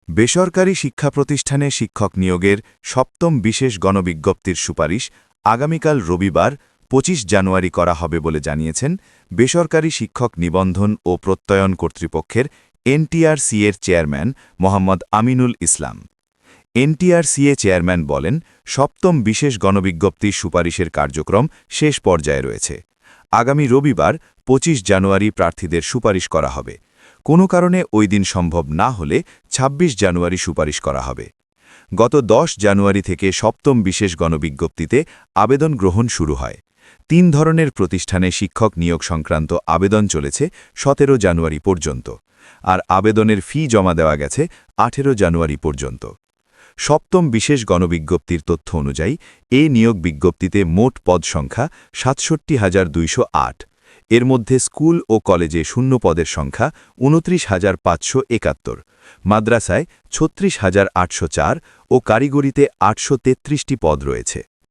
বেসরকারি শিক্ষা প্রতিষ্ঠানে শিক্ষক নিয়োগের সপ্তম বিশেষ গণবিজ্ঞপ্তির সুপারিশ আগামীকাল রবিবার ২৫ জানুয়ারি করা হবে বলে জানিয়েছেন বেসরকারি শিক্ষক নিবন্ধন ও প্রত্যয়ন কর্তৃপক্ষের এনটিআরসি-এর চেয়ারম্যান মোহাম্মদ আমিনুল ইসলাম। এনটিআরসি-এ চেয়ারম্যান বলেন, সপ্তম বিশেষ গণবিজ্ঞপ্তির সুপারিশের কার্যক্রম শেষ পর্যায়ে রয়েছে। আগামী রবিবার ২৫ জানুয়ারি প্রার্থীদের সুপারিশ করা হবে। কোনো কারণে ওই দিন সম্ভব না হলে ২৬ জানুয়ারি সুপারিশ করা হবে। গত ১০ জানুয়ারি থেকে সপ্তম বিশেষ গণবিজ্ঞপ্তিতে আবেদন গ্রহণ শুরু হয়। ৩ ধরনের প্রতিষ্ঠানে শিক্ষক নিয়োগ সংক্রান্ত আবেদন চলেছে ১৭ জানুয়ারি পর্যন্ত, আর আবেদনের ফি জমা দেওয়া গেছে ১৮ জানুয়ারি পর্যন্ত। সপ্তম বিশেষ গণবিজ্ঞপ্তির তথ্য অনুযায়ী এই নিয়োগ বিজ্ঞপ্তিতে মোট পদ সংখ্যা ৬৭,২০৮। এর মধ্যে স্কুল ও কলেজে শূন্য পদের সংখ্যা ২৯,৫৭১, মাদ্রাসায় ৩৬,৮০৪ ও কারিগরিতে ৮৩৩টি পদ রয়েছে।